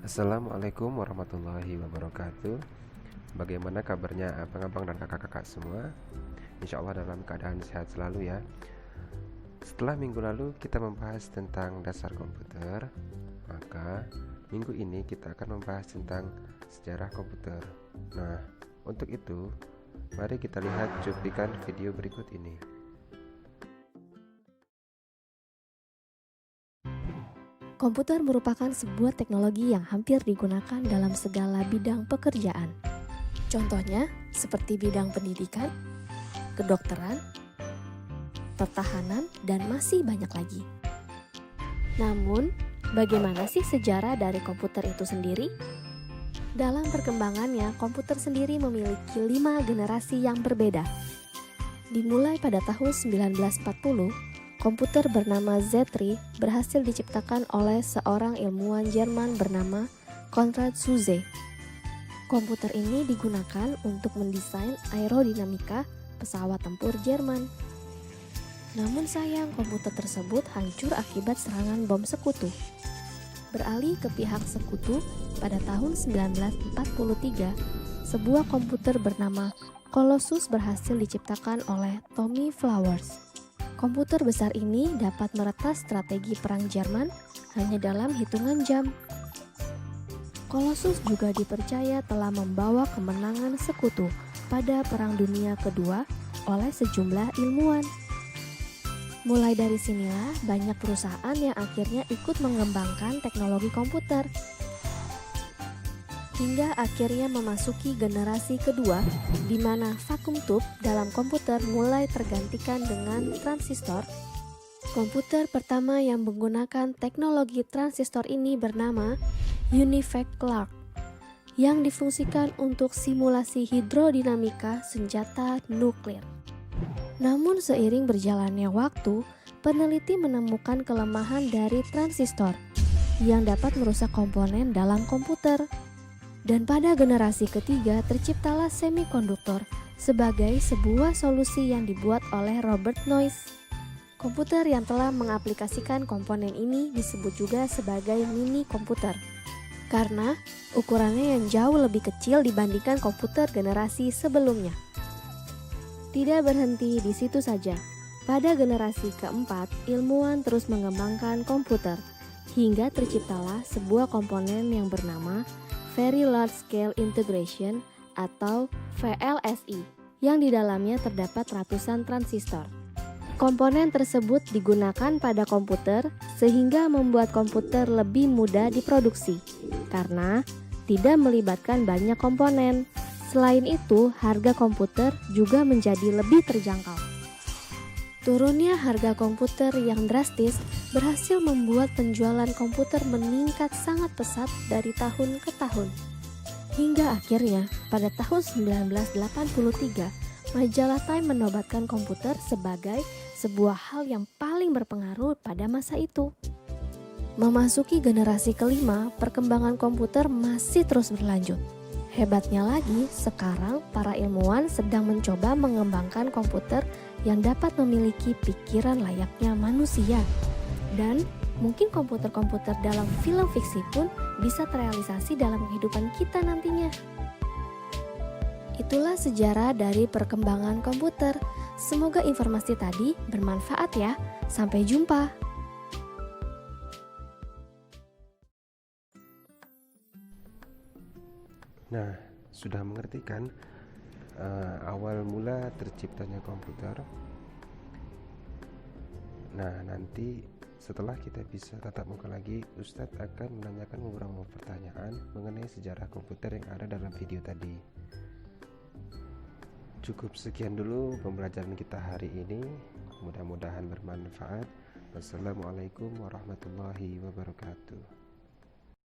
Assalamualaikum warahmatullahi wabarakatuh. Bagaimana kabarnya abang-abang dan kakak-kakak semua? Insya Allah dalam keadaan sehat selalu ya. Setelah minggu lalu kita membahas tentang dasar komputer, maka minggu ini kita akan membahas tentang sejarah komputer. Nah, untuk itu mari kita lihat cuplikan video berikut ini. Komputer merupakan sebuah teknologi yang hampir digunakan dalam segala bidang pekerjaan. Contohnya seperti bidang pendidikan, kedokteran, pertahanan, dan masih banyak lagi. Namun, bagaimana sih sejarah dari komputer itu sendiri? Dalam perkembangannya, komputer sendiri memiliki 5 generasi yang berbeda. Dimulai pada tahun 1940, komputer bernama Z3 berhasil diciptakan oleh seorang ilmuwan Jerman bernama Konrad Zuse. Komputer ini digunakan untuk mendesain aerodinamika pesawat tempur Jerman. Namun sayang, komputer tersebut hancur akibat serangan bom sekutu. Beralih ke pihak sekutu, pada tahun 1943, sebuah komputer bernama Colossus berhasil diciptakan oleh Tommy Flowers. Komputer besar ini dapat meretas strategi perang Jerman hanya dalam hitungan jam. Colossus juga dipercaya telah membawa kemenangan sekutu pada Perang Dunia Kedua oleh sejumlah ilmuwan. Mulai dari sinilah banyak perusahaan yang akhirnya ikut mengembangkan teknologi komputer. Hingga akhirnya memasuki generasi kedua, di mana vacuum tube dalam komputer mulai tergantikan dengan transistor. Komputer pertama yang menggunakan teknologi transistor ini bernama Univac Clark, yang difungsikan untuk simulasi hidrodinamika senjata nuklir. Namun seiring berjalannya waktu, peneliti menemukan kelemahan dari transistor yang dapat merusak komponen dalam komputer. Dan pada generasi ketiga terciptalah semikonduktor sebagai sebuah solusi yang dibuat oleh Robert Noyce. Komputer yang telah mengaplikasikan komponen ini disebut juga sebagai mini komputer, karena ukurannya yang jauh lebih kecil dibandingkan komputer generasi sebelumnya. Tidak berhenti di situ saja, pada generasi keempat ilmuwan terus mengembangkan komputer, hingga terciptalah sebuah komponen yang bernama Very Large Scale Integration atau VLSI, yang di dalamnya terdapat ratusan transistor. Komponen tersebut digunakan pada komputer sehingga membuat komputer lebih mudah diproduksi karena tidak melibatkan banyak komponen. Selain itu, harga komputer juga menjadi lebih terjangkau. Turunnya harga komputer yang drastis berhasil membuat penjualan komputer meningkat sangat pesat dari tahun ke tahun. Hingga akhirnya pada tahun 1983, majalah Time menobatkan komputer sebagai sebuah hal yang paling berpengaruh pada masa itu. Memasuki generasi kelima, perkembangan komputer masih terus berlanjut. Hebatnya lagi, sekarang para ilmuwan sedang mencoba mengembangkan komputer yang dapat memiliki pikiran layaknya manusia. Dan mungkin komputer-komputer dalam film fiksi pun bisa terrealisasi dalam kehidupan kita nantinya. Itulah sejarah dari perkembangan komputer. Semoga informasi tadi bermanfaat ya. Sampai jumpa. Nah, sudah mengerti kan awal mula terciptanya komputer? Nah, nanti setelah kita bisa tatap muka lagi, Ustadz akan menanyakan beberapa pertanyaan mengenai sejarah komputer yang ada dalam video tadi. Cukup sekian dulu pembelajaran kita hari ini. Mudah-mudahan bermanfaat. Wassalamualaikum warahmatullahi wabarakatuh.